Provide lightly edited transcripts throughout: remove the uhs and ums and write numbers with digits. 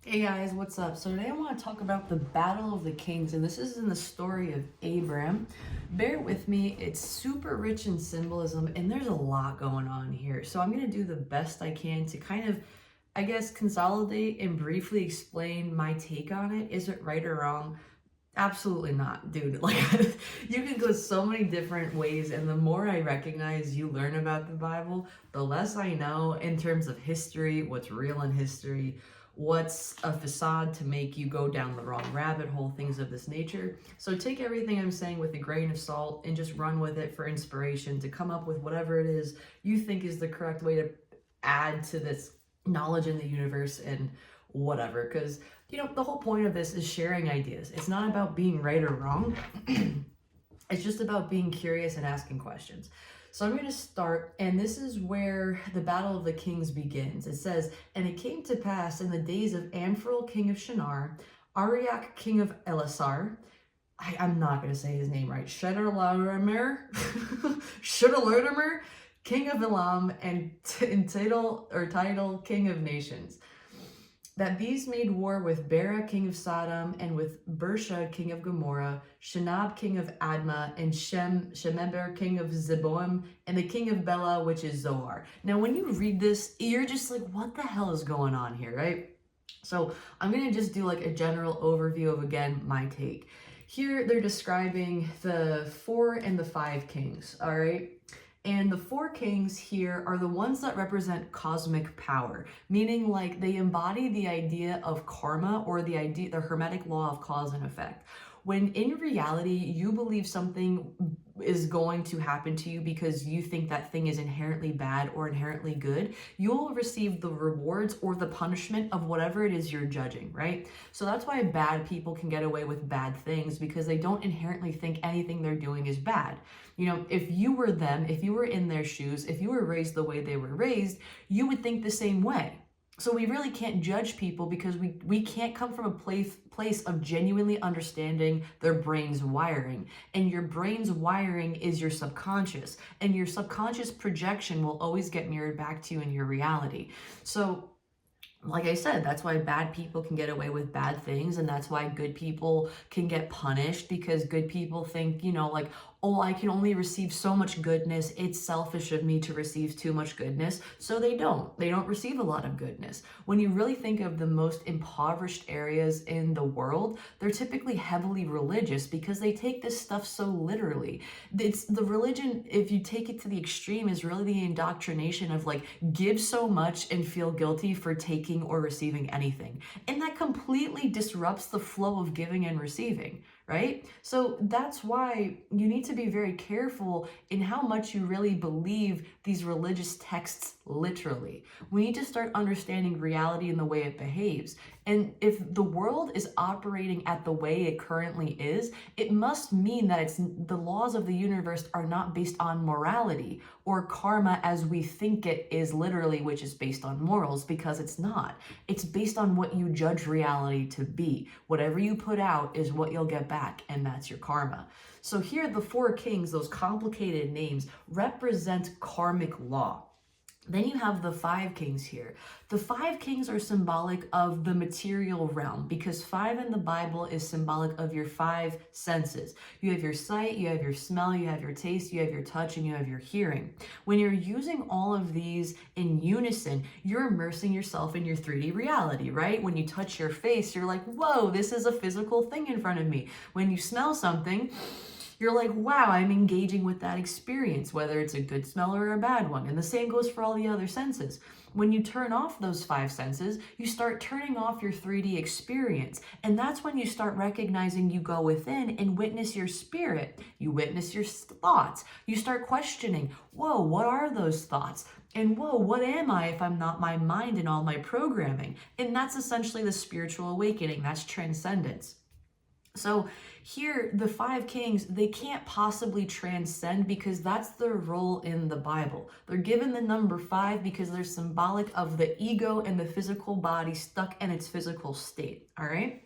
Hey guys, what's up? So today I want to talk about the Battle of the Kings, and this is in the story of Abram. Bear with me, it's super rich in symbolism, and there's a lot going on here. So I'm going to do the best I can to kind of, I guess, consolidate and briefly explain my take on it. Is it right or wrong? Absolutely not, dude. Like, you can go so many different ways, and the more I recognize you learn about the Bible, the less I know in terms of history, what's real in history, what's a facade to make you go down the wrong rabbit hole, things of this nature. So take everything I'm saying with a grain of salt and just run with it for inspiration to come up with whatever it is you think is the correct way to add to this knowledge in the universe and whatever. Because, the whole point of this is sharing ideas. It's not about being right or wrong. It's just about being curious and asking questions. So I'm going to start, and this is where the Battle of the Kings begins. It says, "And it came to pass in the days of Amphil, king of Shinar, Arioch, king of Elasar," I'm not going to say his name right, Chedorlaomer, king of Elam, and Tidal, king of nations, that these made war with Bera, king of Sodom, and with Bersha, king of Gomorrah, Shinab, king of Admah, and Shemeber, king of Zeboim, and the king of Bela, which is Zoar." Now, when you read this, you're just like, what the hell is going on here, right? So I'm going to just do like a general overview of, again, my take. Here, they're describing the 4 and the 5 kings, all right? And the 4 kings here are the ones that represent cosmic power, meaning like they embody the idea of karma, or the hermetic law of cause and effect. When in reality, you believe something is going to happen to you because you think that thing is inherently bad or inherently good, you'll receive the rewards or the punishment of whatever it is you're judging, right? So that's why bad people can get away with bad things, because they don't inherently think anything they're doing is bad. If you were them, if you were in their shoes, if you were raised the way they were raised, you would think the same way. So we really can't judge people, because we can't come from a place of genuinely understanding their brain's wiring. And your brain's wiring is your subconscious. And your subconscious projection will always get mirrored back to you in your reality. So, like I said, that's why bad people can get away with bad things, and that's why good people can get punished, because good people think, like, oh, I can only receive so much goodness. It's selfish of me to receive too much goodness. So they don't receive a lot of goodness. When you really think of the most impoverished areas in the world, they're typically heavily religious, because they take this stuff so literally. It's the religion, if you take it to the extreme, is really the indoctrination of like, give so much and feel guilty for taking or receiving anything. And that completely disrupts the flow of giving and receiving, right? So that's why you need to be very careful in how much you really believe these religious texts literally. We need to start understanding reality and the way it behaves. And if the world is operating at the way it currently is, it must mean that the laws of the universe are not based on morality or karma as we think it is literally, which is based on morals, because it's not. It's based on what you judge reality to be. Whatever you put out is what you'll get back, and that's your karma. So here, the 4 kings, those complicated names, represent karmic law. Then you have the 5 kings here. The 5 kings are symbolic of the material realm, because 5 in the Bible is symbolic of your 5 senses. You have your sight, you have your smell, you have your taste, you have your touch, and you have your hearing. When you're using all of these in unison, you're immersing yourself in your 3D reality, right? When you touch your face, you're like, whoa, this is a physical thing in front of me. When you smell something, you're like, wow, I'm engaging with that experience, whether it's a good smell or a bad one. And the same goes for all the other senses. When you turn off those 5 senses, you start turning off your 3D experience. And that's when you start recognizing you go within and witness your spirit. You witness your thoughts. You start questioning, whoa, what are those thoughts? And whoa, what am I if I'm not my mind and all my programming? And that's essentially the spiritual awakening. That's transcendence. So here, the 5 kings, they can't possibly transcend, because that's their role in the Bible. They're given the number 5 because they're symbolic of the ego and the physical body stuck in its physical state, all right?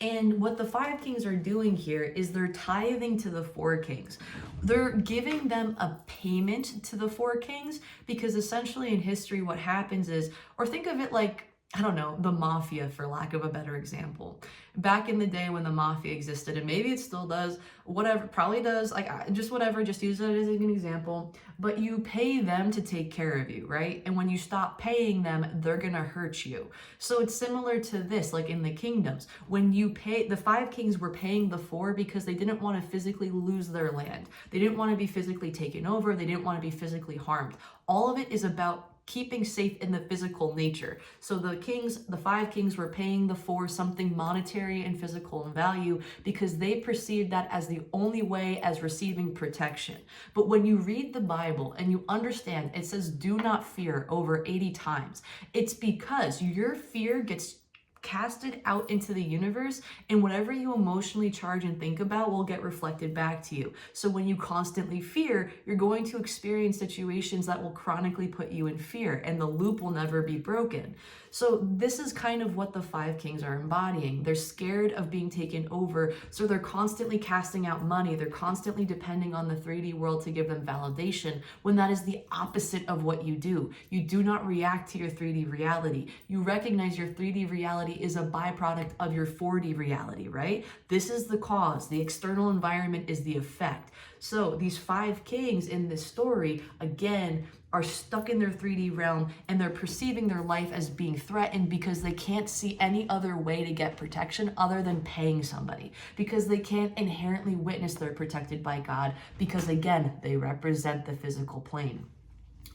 And what the 5 kings are doing here is they're tithing to the 4 kings. They're giving them a payment to the 4 kings, because essentially in history what happens is, or think of it like I don't know, the mafia, for lack of a better example. Back in the day when the mafia existed, and maybe it still does, whatever, probably does, like just whatever, just use it as an example, but you pay them to take care of you, right? And when you stop paying them, they're gonna hurt you. So it's similar to this, like in the kingdoms. When you pay, the 5 kings were paying the 4 because they didn't want to physically lose their land. They didn't want to be physically taken over. They didn't want to be physically harmed. All of it is about keeping safe in the physical nature. So the 5 kings were paying the 4 something monetary and physical in value because they perceived that as the only way as receiving protection. But when you read the Bible and you understand it says do not fear over 80 times, it's because your fear gets casted out into the universe, and whatever you emotionally charge and think about will get reflected back to you. So when you constantly fear, you're going to experience situations that will chronically put you in fear, and the loop will never be broken. So this is kind of what the 5 kings are embodying. They're scared of being taken over, so they're constantly casting out money. They're constantly depending on the 3D world to give them validation, when that is the opposite of what you do. You do not react to your 3D reality. You recognize your 3D reality is a byproduct of your 4D reality, right? This is the cause. The external environment is the effect. So these 5 kings in this story, again, are stuck in their 3D realm, and they're perceiving their life as being threatened because they can't see any other way to get protection other than paying somebody, because they can't inherently witness they're protected by God, because again, they represent the physical plane.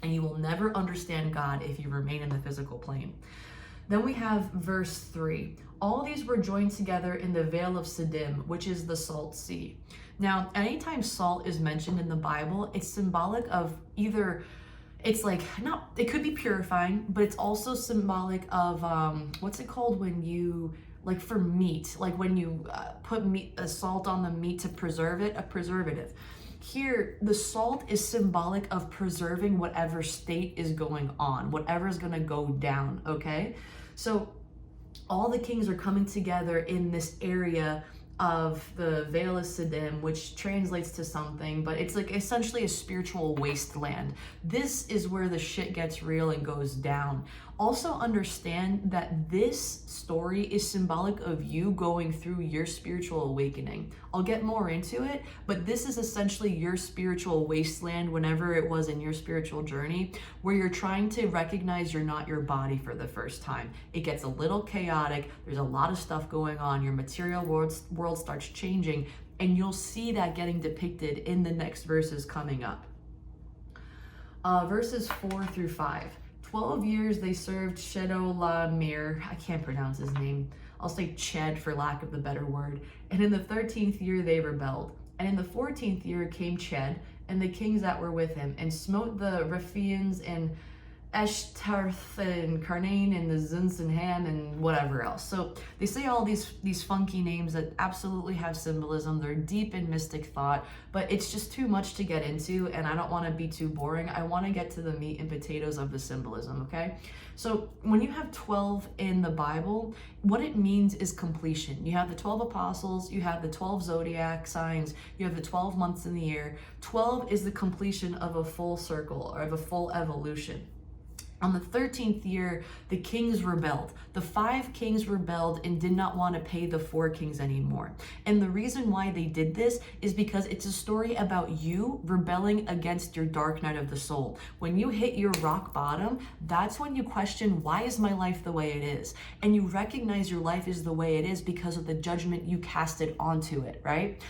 And you will never understand God if you remain in the physical plane. Then we have verse 3. All these were joined together in the Vale of Sodom, which is the Salt Sea. Now, anytime salt is mentioned in the Bible, it's symbolic of either, it's like, not, it could be purifying, but it's also symbolic of, what's it called when you, like for meat, like when you put salt on the meat to preserve it, a preservative. Here, the salt is symbolic of preserving whatever state is going on, whatever is going to go down, okay? So all the kings are coming together in this area of the Vale of Sodom, which translates to something, but it's like essentially a spiritual wasteland. This is where the shit gets real and goes down. Also understand that this story is symbolic of you going through your spiritual awakening. I'll get more into it, but this is essentially your spiritual wasteland whenever it was in your spiritual journey, where you're trying to recognize you're not your body for the first time. It gets a little chaotic. There's a lot of stuff going on. Your material world starts changing, and you'll see that getting depicted in the next verses coming up. Verses 4 through 5. 12 years they served Chedorlaomer, I can't pronounce his name, I'll say Ched for lack of the better word, and in the 13th year they rebelled. And in the 14th year came Ched, and the kings that were with him, and smote the Rephians and Eshtarth and Carnain and the Zuns and Ham and whatever else. So they say all these funky names that absolutely have symbolism. They're deep in mystic thought, but it's just too much to get into, and I don't want to be too boring. I want to get to the meat and potatoes of the symbolism, okay? So when you have 12 in the Bible, what it means is completion. You have the 12 apostles, you have the 12 zodiac signs, you have the 12 months in the year. 12 is the completion of a full circle, or of a full evolution. On the 13th year, the kings rebelled. The 5 kings rebelled and did not want to pay the 4 kings anymore. And the reason why they did this is because it's a story about you rebelling against your dark night of the soul. When you hit your rock bottom, that's when you question, why is my life the way it is? And you recognize your life is the way it is because of the judgment you casted onto it, right?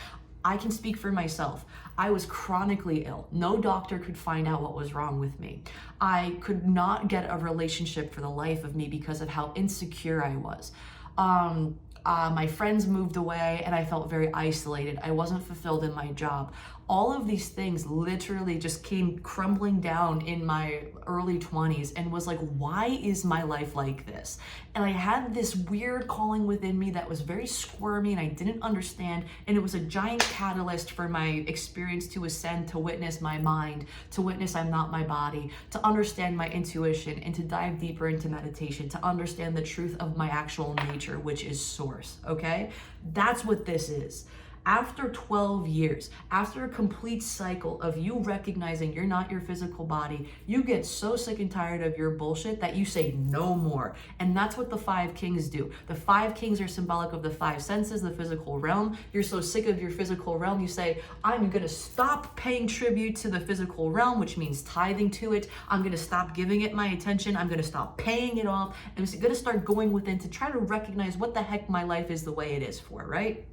I can speak for myself. I was chronically ill. No doctor could find out what was wrong with me. I could not get a relationship for the life of me because of how insecure I was. My friends moved away and I felt very isolated. I wasn't fulfilled in my job. All of these things literally just came crumbling down in my early 20s and was like, why is my life like this? And I had this weird calling within me that was very squirmy and I didn't understand. And it was a giant catalyst for my experience to ascend, to witness my mind, to witness I'm not my body, to understand my intuition, and to dive deeper into meditation, to understand the truth of my actual nature, which is source, okay? That's what this is. After 12 years, after a complete cycle of you recognizing you're not your physical body, you get so sick and tired of your bullshit that you say no more. And that's what the 5 kings do. The 5 kings are symbolic of the 5 senses, the physical realm. You're so sick of your physical realm, you say, I'm gonna stop paying tribute to the physical realm, which means tithing to it. I'm gonna stop giving it my attention. I'm gonna stop paying it off. I'm gonna start going within to try to recognize what the heck my life is the way it is for, right?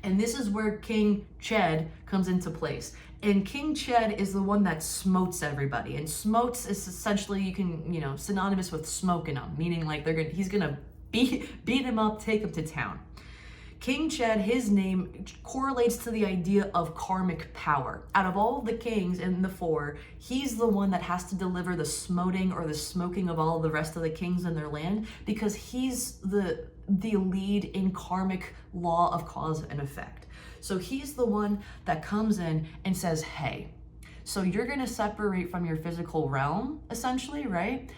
And this is where King Ched comes into place. And King Ched is the one that smotes everybody. And smotes is essentially, you can, synonymous with smoking them, meaning like he's gonna beat him up, take him to town. King Ched, his name correlates to the idea of karmic power. Out of all of the kings in the 4, he's the one that has to deliver the smoting or the smoking of all the rest of the kings in their land, because he's the lead in karmic law of cause and effect. So he's the one that comes in and says, hey, so you're gonna separate from your physical realm, essentially, right?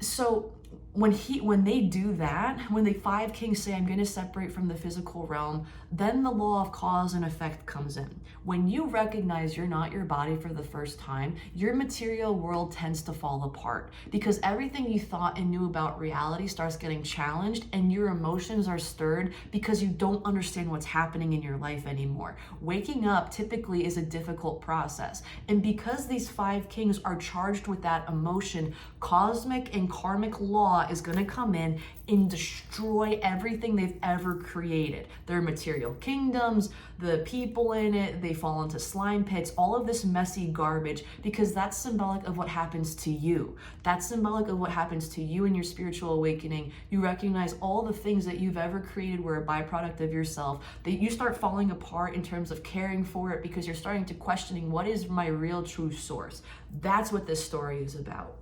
So when they do that, when the 5 kings say, I'm going to separate from the physical realm, then the law of cause and effect comes in. When you recognize you're not your body for the first time, your material world tends to fall apart, because everything you thought and knew about reality starts getting challenged, and your emotions are stirred because you don't understand what's happening in your life anymore. Waking up typically is a difficult process. And because these 5 kings are charged with that emotion, cosmic and karmic law is going to come in and destroy everything they've ever created. Their material kingdoms, the people in it, they fall into slime pits, all of this messy garbage, because that's symbolic of what happens to you. That's symbolic of what happens to you in your spiritual awakening. You recognize all the things that you've ever created were a byproduct of yourself, that you start falling apart in terms of caring for it, because you're starting to questioning, what is my real true source? That's what this story is about.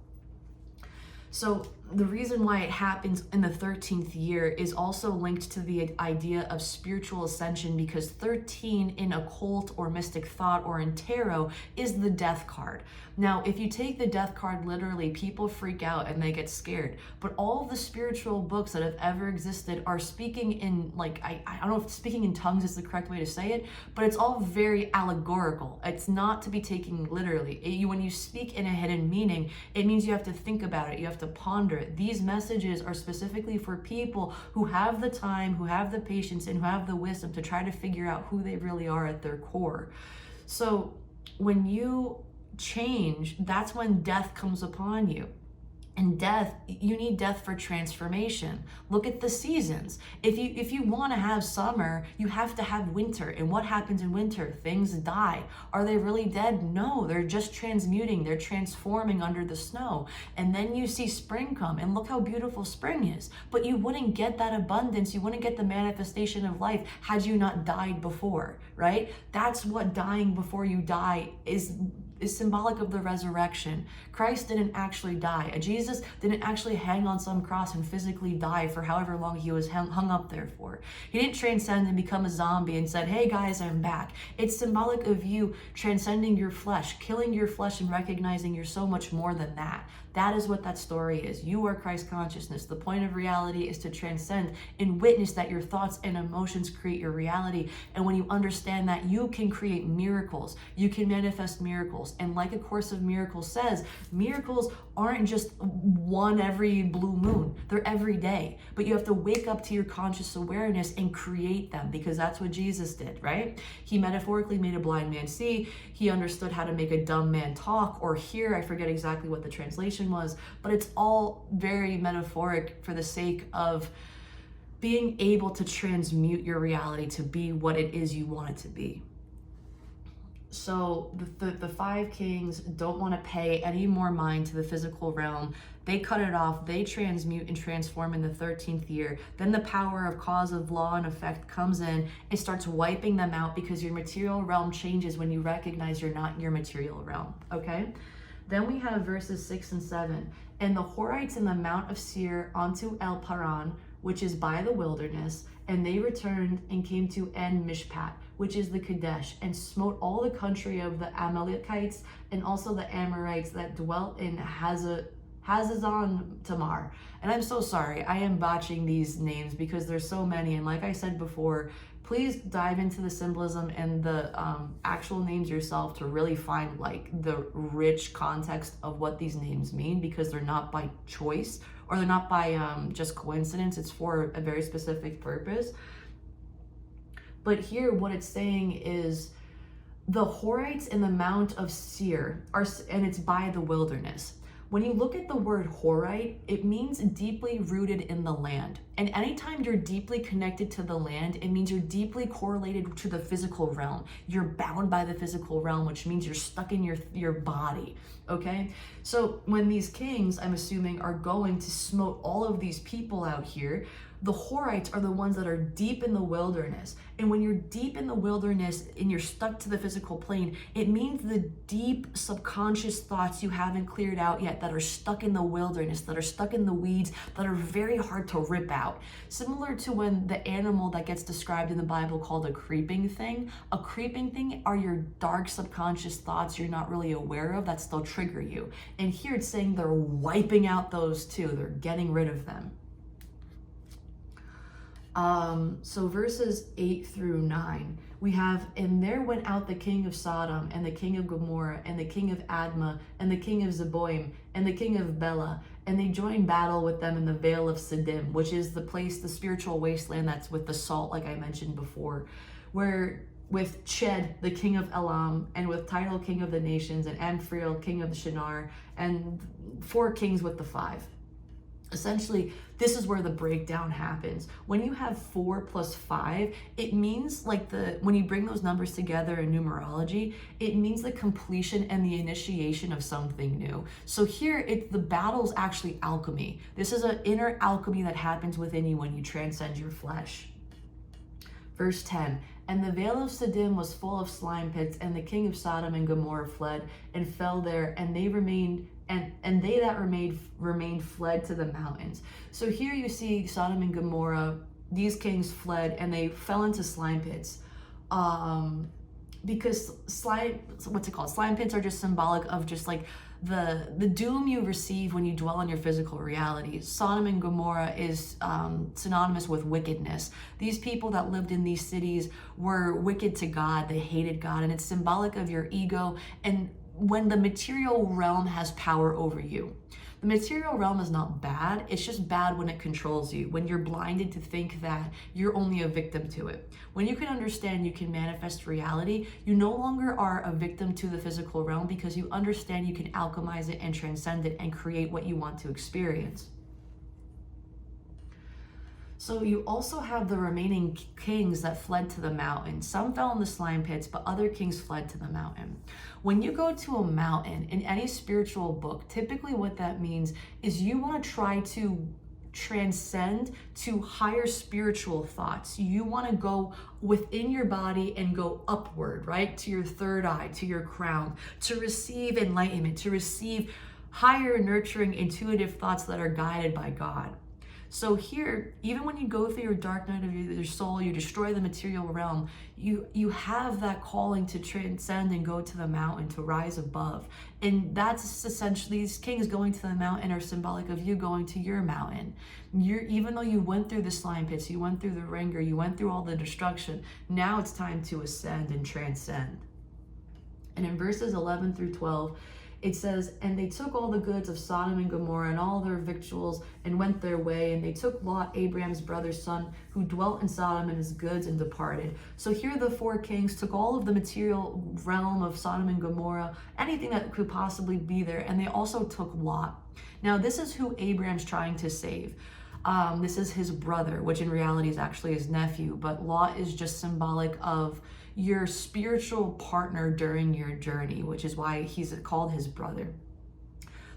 So the reason why it happens in the 13th year is also linked to the idea of spiritual ascension, because 13 in occult or mystic thought or in tarot is the death card. Now, if you take the death card literally, people freak out and they get scared. But all of the spiritual books that have ever existed are speaking in, like, I don't know if speaking in tongues is the correct way to say it, but it's all very allegorical. It's not to be taken literally. When you speak in a hidden meaning, it means you have to think about it. You have to ponder it. These messages are specifically for people who have the time, who have the patience, and who have the wisdom to try to figure out who they really are at their core. So when you change, that's when death comes upon you. And death, you need death for transformation. Look at the seasons. If you want to have summer, you have to have winter. And what happens in winter? Things die. Are they really dead? No, they're just transmuting. They're transforming under the snow. And then you see spring come, and look how beautiful spring is. But you wouldn't get that abundance, you wouldn't get the manifestation of life had you not died before, right? That's what dying before you die is symbolic of the resurrection. Christ didn't actually die. Jesus didn't actually hang on some cross and physically die for however long he was hung up there for. He didn't transcend and become a zombie and said, hey guys, I'm back. It's symbolic of you transcending your flesh, killing your flesh, and recognizing you're so much more than that. That is what that story is. You are Christ consciousness. The point of reality is to transcend and witness that your thoughts and emotions create your reality. And when you understand that, you can create miracles. You can manifest miracles. And like A Course of Miracles says, miracles aren't just one every blue moon. They're every day. But you have to wake up to your conscious awareness and create them, because that's what Jesus did, right? He metaphorically made a blind man see. He understood how to make a dumb man talk or hear. I forget exactly what the translation was, but it's all very metaphoric for the sake of being able to transmute your reality to be what it is you want it to be. So the 5 kings don't want to pay any more mind to the physical realm. They cut it off. They transmute and transform in the 13th year. Then the power of cause, of law and effect comes in and starts wiping them out, because your material realm changes when you recognize you're not in your material realm, okay? Then we have verses 6 and 7. And the Horites in the Mount of Seir unto El Paran, which is by the wilderness, and they returned and came to En Mishpat, which is the Kadesh, and smote all the country of the Amalekites and also the Amorites that dwelt in Hazazon Tamar. And I'm so sorry, I am botching these names because there's so many. And like I said before, please dive into the symbolism and the actual names yourself to really find like the rich context of what these names mean, because they're not by choice, or they're not by just coincidence. It's for a very specific purpose. But here what it's saying is the Horites in the Mount of Seir are, and it's by the wilderness. When you look at the word Horite, it means deeply rooted in the land. And anytime you're deeply connected to the land, it means you're deeply correlated to the physical realm. You're bound by the physical realm, which means you're stuck in your body, okay? So when these kings, I'm assuming, are going to smote all of these people out here, the Horites are the ones that are deep in the wilderness. And when you're deep in the wilderness and you're stuck to the physical plane, it means the deep subconscious thoughts you haven't cleared out yet that are stuck in the wilderness, that are stuck in the weeds, that are very hard to rip out. Similar to when the animal that gets described in the Bible called a creeping thing are your dark subconscious thoughts you're not really aware of that still trigger you. And here it's saying they're wiping out those too. They're getting rid of them. So verses 8 through 9, we have, and there went out the king of Sodom, and the king of Gomorrah, and the king of Admah, and the king of Zeboim, and the king of Bela, and they joined battle with them in the vale of Siddim, which is the place, the spiritual wasteland that's with the salt, like I mentioned before, where with Ched, the king of Elam, and with Tidal, king of the nations, and Amphriel, king of Shinar, and 4 kings with the 5. Essentially, this is where the breakdown happens. When you have 4 plus 5, it means like when you bring those numbers together in numerology, it means the completion and the initiation of something new. So here, the battle's actually alchemy. This is an inner alchemy that happens within you when you transcend your flesh. Verse 10, and the vale of Siddim was full of slime pits, and the king of Sodom and Gomorrah fled and fell there, and they remained, and they that remained fled to the mountains. So here you see Sodom and Gomorrah, these kings fled and they fell into slime pits. Because slime pits are just symbolic of just like the doom you receive when you dwell in your physical reality. Sodom and Gomorrah is synonymous with wickedness. These people that lived in these cities were wicked to God. They hated God, and it's symbolic of your ego and when the material realm has power over you. The material realm is not bad, it's just bad when it controls you, when you're blinded to think that you're only a victim to it. When you can understand you can manifest reality, you no longer are a victim to the physical realm because you understand you can alchemize it and transcend it and create what you want to experience. So you also have the remaining kings that fled to the mountain. Some fell in the slime pits, but other kings fled to the mountain. When you go to a mountain in any spiritual book, typically what that means is you want to try to transcend to higher spiritual thoughts. You want to go within your body and go upward, right? To your third eye, to your crown, to receive enlightenment, to receive higher, nurturing, intuitive thoughts that are guided by God. So here, even when you go through your dark night of your soul, you destroy the material realm, you have that calling to transcend and go to the mountain, to rise above. And that's essentially, these kings going to the mountain are symbolic of you going to your mountain. Even though you went through the slime pits, you went through the ringer, you went through all the destruction, now it's time to ascend and transcend. And in verses 11 through 12, it says, and they took all the goods of Sodom and Gomorrah and all their victuals and went their way. And they took Lot, Abram's brother's son, who dwelt in Sodom, and his goods, and departed. So here the 4 kings took all of the material realm of Sodom and Gomorrah, anything that could possibly be there, and they also took Lot. Now this is who Abram's trying to save. This is his brother, which in reality is actually his nephew, but Lot is just symbolic of your spiritual partner during your journey, which is why he's called his brother.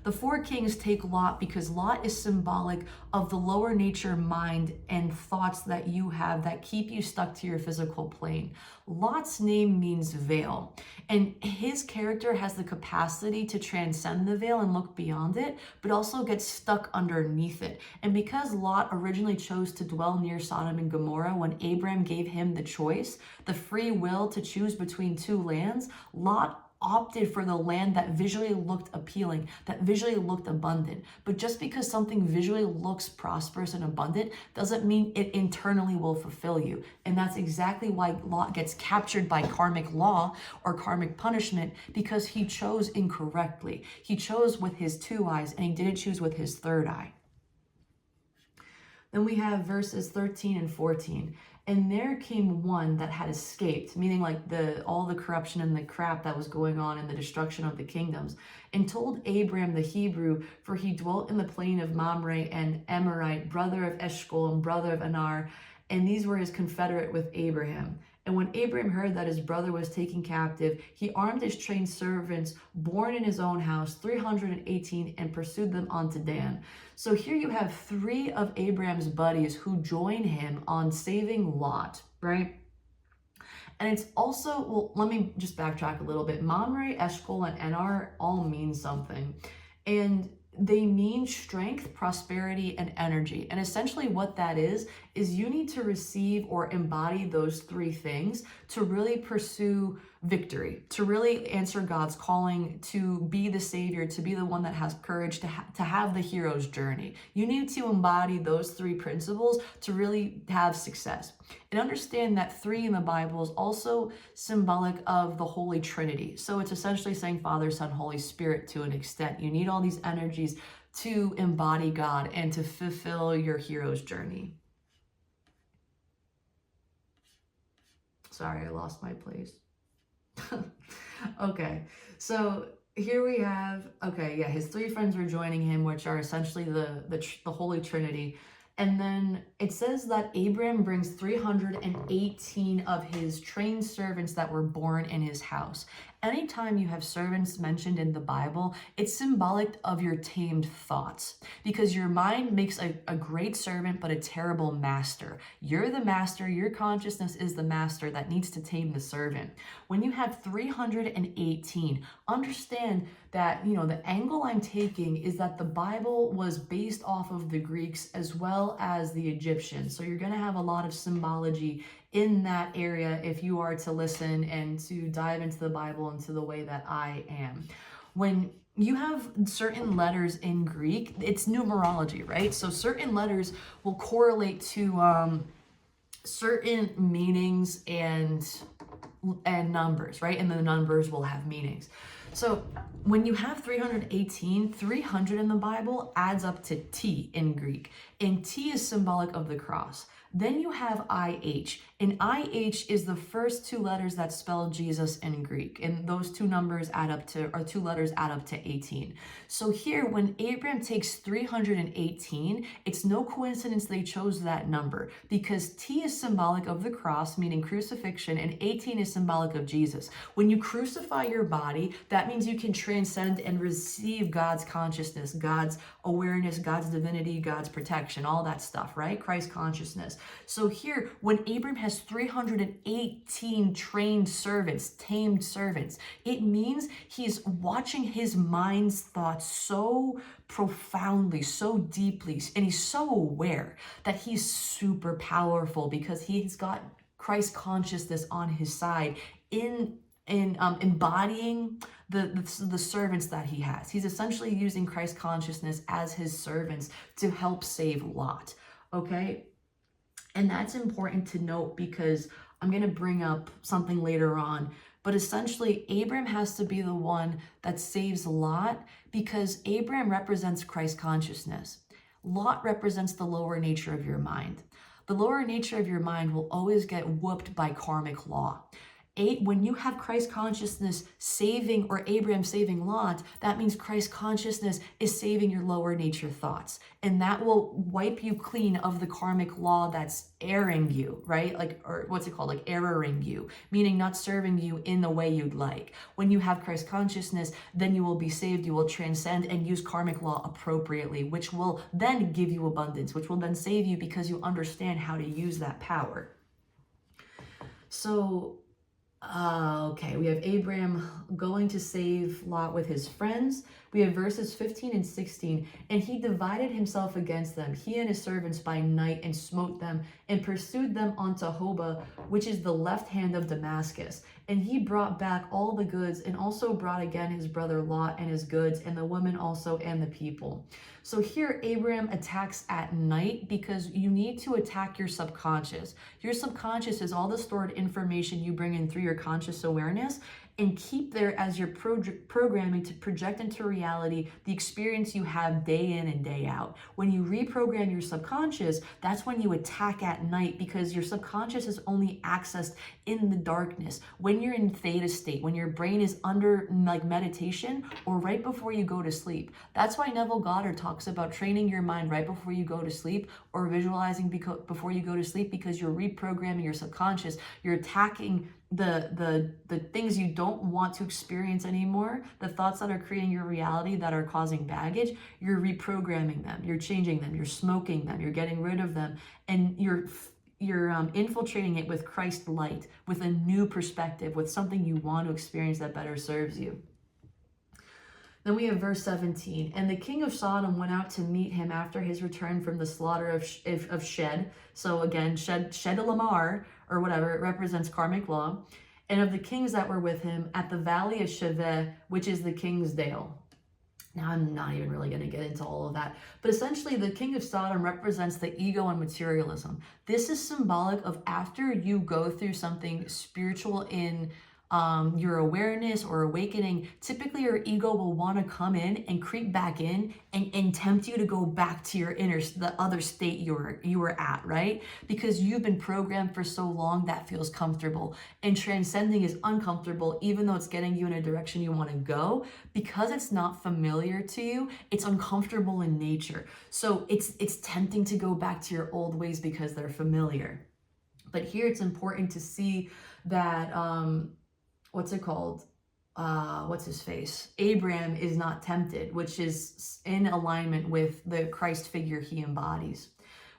The 4 kings take Lot because Lot is symbolic of the lower nature mind and thoughts that you have that keep you stuck to your physical plane. Lot's name means veil, and his character has the capacity to transcend the veil and look beyond it, but also gets stuck underneath it. And because Lot originally chose to dwell near Sodom and Gomorrah, when Abram gave him the choice, the free will to choose between 2 lands, Lot opted for the land that visually looked appealing, that visually looked abundant. But just because something visually looks prosperous and abundant doesn't mean it internally will fulfill you. And that's exactly why Lot gets captured by karmic law or karmic punishment, because he chose incorrectly. He chose with his 2 eyes and he didn't choose with his 3rd eye. Then we have verses 13 and 14. And there came one that had escaped, meaning like all the corruption and the crap that was going on in the destruction of the kingdoms, and told Abram the Hebrew, for he dwelt in the plain of Mamre, and Amorite, brother of Eshcol and brother of Anar, and these were his confederate with Abraham. And when Abram heard that his brother was taken captive, he armed his trained servants, born in his own house, 318, and pursued them unto Dan. So here you have 3 of Abram's buddies who join him on saving Lot, right? And it's also, well, let me just backtrack a little bit. Mamre, Eshcol, and Enar all mean something. And they mean strength, prosperity, and energy. And essentially what that is you need to receive or embody those 3 things to really pursue victory, to really answer God's calling, to be the savior, to be the one that has courage, to have the hero's journey. You need to embody those 3 principles to really have success. And understand that 3 in the Bible is also symbolic of the Holy Trinity. So it's essentially saying Father, Son, Holy Spirit to an extent. You need all these energies to embody God and to fulfill your hero's journey. Sorry, I lost my place. Okay, so here we have, his 3 friends were joining him, which are essentially the Holy Trinity. And then it says that Abram brings 318 of his trained servants that were born in his house. Anytime you have servants mentioned in the Bible, it's symbolic of your tamed thoughts, because your mind makes a great servant but a terrible master. You're the master, your consciousness is the master that needs to tame the servant. When you have 318, understand that, the angle I'm taking is that the Bible was based off of the Greeks as well as the Egyptians. So you're going to have a lot of symbology in that area if you are to listen and to dive into the Bible into the way that I am. When you have certain letters in Greek, it's numerology, right? So certain letters will correlate to certain meanings and numbers, right? And then the numbers will have meanings. So when you have 318, 300 in the Bible adds up to T in Greek, and T is symbolic of the cross. Then you have IH, and IH is the first 2 letters that spell Jesus in Greek, and those 2 letters add up to 18. So here, when Abram takes 318, it's no coincidence they chose that number, because T is symbolic of the cross, meaning crucifixion, and 18 is symbolic of Jesus. When you crucify your body, that means you can transcend and receive God's consciousness, God's awareness, God's divinity, God's protection, all that stuff, right? Christ consciousness. So here, when Abram has 318 trained servants, tamed servants, it means he's watching his mind's thoughts so profoundly, so deeply, and he's so aware that he's super powerful because he's got Christ consciousness on his side in embodying the servants that he has. He's essentially using Christ consciousness as his servants to help save Lot, okay? And that's important to note because I'm going to bring up something later on. But essentially, Abram has to be the one that saves Lot because Abram represents Christ consciousness. Lot represents the lower nature of your mind. The lower nature of your mind will always get whooped by karmic law. When you have Christ consciousness saving, or Abraham saving Lot, that means Christ consciousness is saving your lower nature thoughts. And that will wipe you clean of the karmic law that's erring you, right? Or what's it called? Like erroring you, meaning not serving you in the way you'd like. When you have Christ consciousness, then you will be saved, you will transcend and use karmic law appropriately, which will then give you abundance, which will then save you because you understand how to use that power. So, okay, we have Abram going to save Lot with his friends. We have verses 15 and 16. And he divided himself against them, he and his servants by night, and smote them, and pursued them unto Hobah, which is the left hand of Damascus. And he brought back all the goods, and also brought again his brother Lot and his goods, and the women also, and the people. So here Abram attacks at night because you need to attack your subconscious. Your subconscious is all the stored information you bring in through your conscious awareness, and keep there as your programming to project into reality the experience you have day in and day out. When you reprogram your subconscious, that's when you attack at night, because your subconscious is only accessed in the darkness. When you're in theta state, when your brain is under like meditation, or right before you go to sleep. That's why Neville Goddard talks about training your mind right before you go to sleep, or visualizing before you go to sleep, because you're reprogramming your subconscious. You're attacking the things you don't want to experience anymore, the thoughts that are creating your reality that are causing baggage. You're reprogramming them, you're changing them, you're smoking them, you're getting rid of them, and you're infiltrating it with Christ light, with a new perspective, with something you want to experience that better serves you. Then we have verse 17. And the king of Sodom went out to meet him after his return from the slaughter of Shed. So again, Shed Lamar, or whatever, it represents karmic law. And of the kings that were with him at the valley of Sheveh, which is the king's dale. Now, I'm not even really going to get into all of that. But essentially, the king of Sodom represents the ego and materialism. This is symbolic of after you go through something spiritual in your awareness or awakening, typically your ego will want to come in and creep back in and tempt you to go back to the other state you were at, right? Because you've been programmed for so long that feels comfortable, and transcending is uncomfortable, even though it's getting you in a direction you want to go. Because it's not familiar to you, it's uncomfortable in nature. So it's tempting to go back to your old ways because they're familiar. But here it's important to see that what's his face? Abram is not tempted, which is in alignment with the Christ figure he embodies.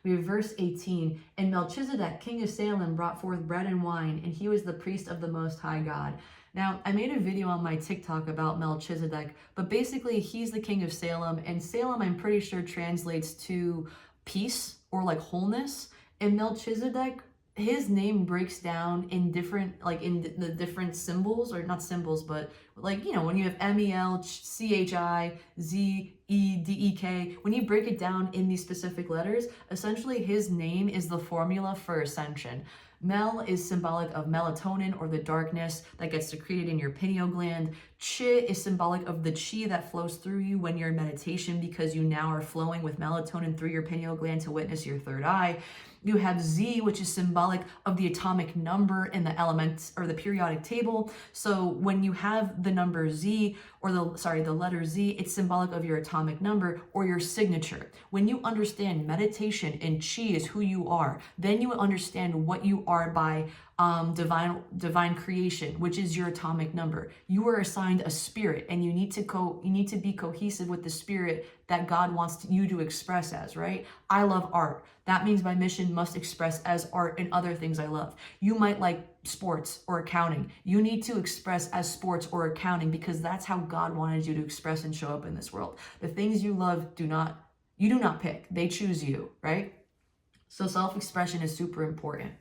We have verse 18. And Melchizedek, king of Salem, brought forth bread and wine, and he was the priest of the Most High God. Now, I made a video on my TikTok about Melchizedek, but basically he's the king of Salem, and Salem, I'm pretty sure, translates to peace or like wholeness. And Melchizedek, his name breaks down in different, like in the different symbols, or not symbols, but like, you know, when you have MELCHIZEDEK, when you break it down in these specific letters, essentially his name is the formula for ascension. Mel is symbolic of melatonin, or the darkness that gets secreted in your pineal gland. Chi is symbolic of the chi that flows through you when you're in meditation, because you now are flowing with melatonin through your pineal gland to witness your third eye. You have Z, which is symbolic of the atomic number in the elements or the periodic table. So when you have the number Z, or the letter Z, it's symbolic of your atomic number or your signature. When you understand meditation and Chi is who you are, then you understand what you are by divine creation, which is your atomic number. You are assigned a spirit, and you need to be cohesive with the spirit that God wants you to express as, right? I love art. That means my mission must express as art and other things I love. You might like sports or accounting. You need to express as sports or accounting, because that's how God wanted you to express and show up in this world. The things you love you do not pick. They choose you, right? So self-expression is super important.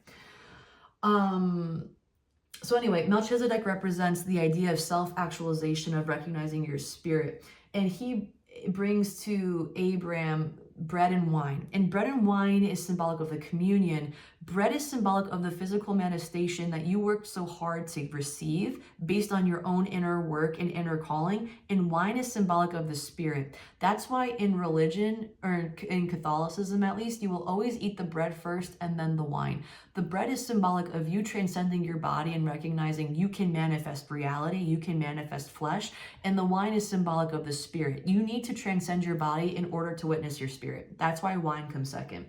So anyway, Melchizedek represents the idea of self-actualization, of recognizing your spirit. And he brings to Abram bread and wine. And bread and wine is symbolic of the communion. Bread is symbolic of the physical manifestation that you worked so hard to receive based on your own inner work and inner calling. And wine is symbolic of the spirit. That's why in religion, or in Catholicism at least, you will always eat the bread first and then the wine. The bread is symbolic of you transcending your body and recognizing you can manifest reality, you can manifest flesh. And the wine is symbolic of the spirit. You need to transcend your body in order to witness your spirit. That's why wine comes second.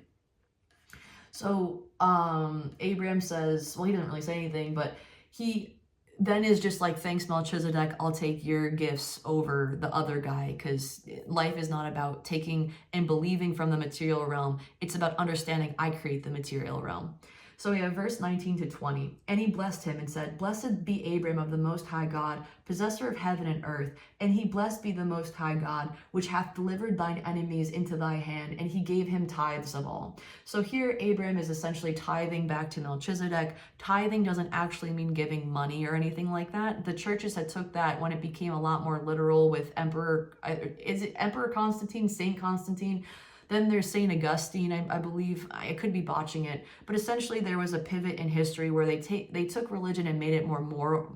So Abram says, well, he doesn't really say anything, but he then is just like, thanks, Melchizedek, I'll take your gifts over the other guy, because life is not about taking and believing from the material realm. It's about understanding I create the material realm. So we have verse 19 to 20. And he blessed him and said, Blessed be Abram of the Most High God, possessor of heaven and earth. And he blessed be the Most High God, which hath delivered thine enemies into thy hand. And he gave him tithes of all. So here Abram is essentially tithing back to Melchizedek. Tithing doesn't actually mean giving money or anything like that. The churches had took that when it became a lot more literal with Emperor Constantine, Saint Constantine. Then there's St. Augustine, I believe. I could be botching it. But essentially there was a pivot in history where they took religion and made it more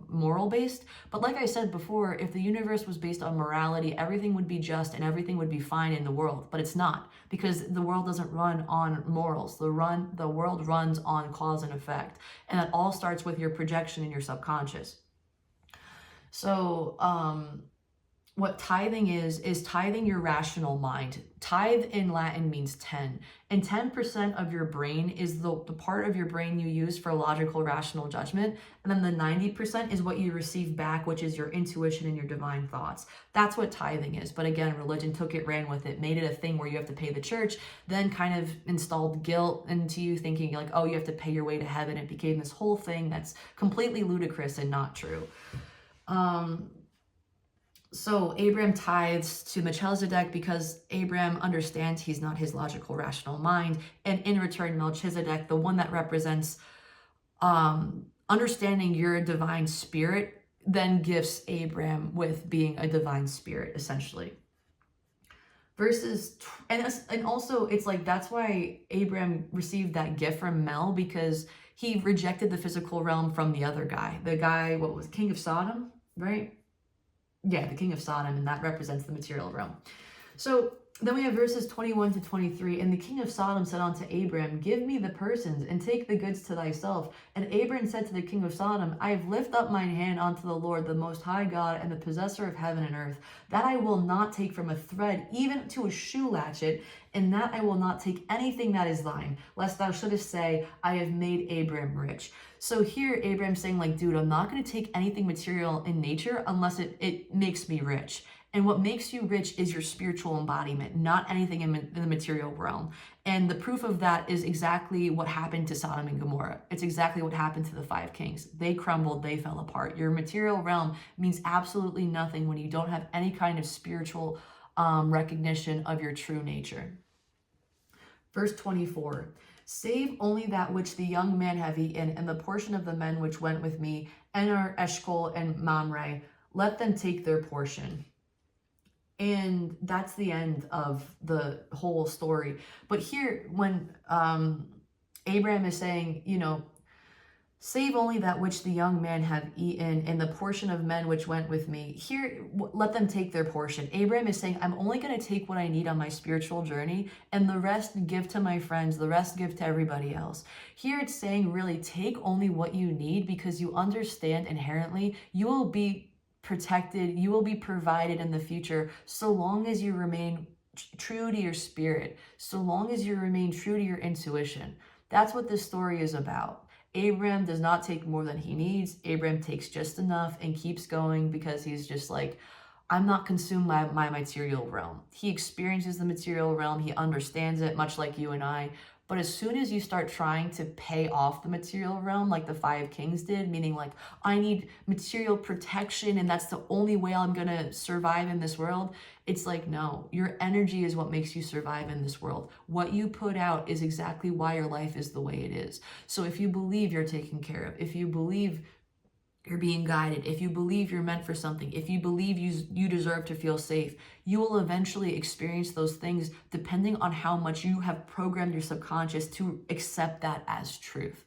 moral based. But like I said before, if the universe was based on morality, everything would be just and everything would be fine in the world. But it's not, because the world doesn't run on morals. The world runs on cause and effect. And that all starts with your projection in your subconscious. So, what tithing is tithing your rational mind. Tithe in Latin means 10. And 10% of your brain is the part of your brain you use for logical, rational judgment. And then the 90% is what you receive back, which is your intuition and your divine thoughts. That's what tithing is. But again, religion took it, ran with it, made it a thing where you have to pay the church, then kind of installed guilt into you thinking like, oh, you have to pay your way to heaven. It became this whole thing that's completely ludicrous and not true. So Abram tithes to Melchizedek because Abram understands he's not his logical, rational mind. And in return, Melchizedek, the one that represents understanding your divine spirit, then gifts Abram with being a divine spirit, essentially. And also it's like, that's why Abram received that gift from Mel, because he rejected the physical realm from the other guy. The guy, what was King of Sodom, right? Yeah, the King of Sodom, and that represents the material realm. So then we have verses 21 to 23. And the King of Sodom said unto Abram, Give me the persons, and take the goods to thyself. And Abram said to the King of Sodom, I have lifted up mine hand unto the Lord, the Most High God, and the possessor of heaven and earth, that I will not take from a thread, even to a shoe latchet, and that I will not take anything that is thine, lest thou shouldest say, I have made Abram rich. So here Abram's saying like, dude, I'm not going to take anything material in nature unless it makes me rich. And what makes you rich is your spiritual embodiment, not anything in the material realm. And the proof of that is exactly what happened to Sodom and Gomorrah. It's exactly what happened to the 5 kings. They crumbled, they fell apart. Your material realm means absolutely nothing when you don't have any kind of spiritual recognition of your true nature. Verse 24. Save only that which the young man have eaten, and the portion of the men which went with me, Ener, Eshcol, and Mamre, let them take their portion. And that's the end of the whole story. But here, when Abram is saying, you know, save only that which the young man have eaten, and the portion of men which went with me. Here, let them take their portion. Abram is saying, I'm only going to take what I need on my spiritual journey, and the rest give to my friends, the rest give to everybody else. Here it's saying, really, take only what you need, because you understand inherently you will be protected, you will be provided in the future, so long as you remain true to your spirit, so long as you remain true to your intuition. That's what this story is about. Abram does not take more than he needs. Abram takes just enough and keeps going, because he's just like, I'm not consumed by my material realm. He experiences the material realm. He understands it, much like you and I. But as soon as you start trying to pay off the material realm, like the 5 kings did, meaning like, I need material protection and that's the only way I'm going to survive in this world, it's like, no, your energy is what makes you survive in this world. What you put out is exactly why your life is the way it is. So if you believe you're taken care of, if you believe you're being guided, if you believe you're meant for something, if you believe you deserve to feel safe, you will eventually experience those things depending on how much you have programmed your subconscious to accept that as truth.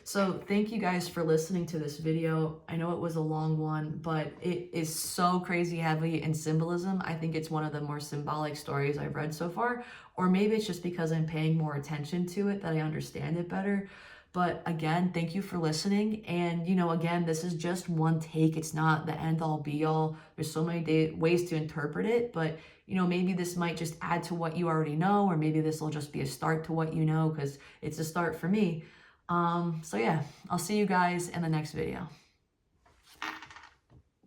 So thank you guys for listening to this video. I know it was a long one, but it is so crazy heavy in symbolism. I think it's one of the more symbolic stories I've read so far, or maybe it's just because I'm paying more attention to it that I understand it better. But again, thank you for listening. And, you know, again, this is just one take. It's not the end all be all. There's so many ways to interpret it. But, you know, maybe this might just add to what you already know, or maybe this will just be a start to what you know, because it's a start for me. So yeah, I'll see you guys in the next video.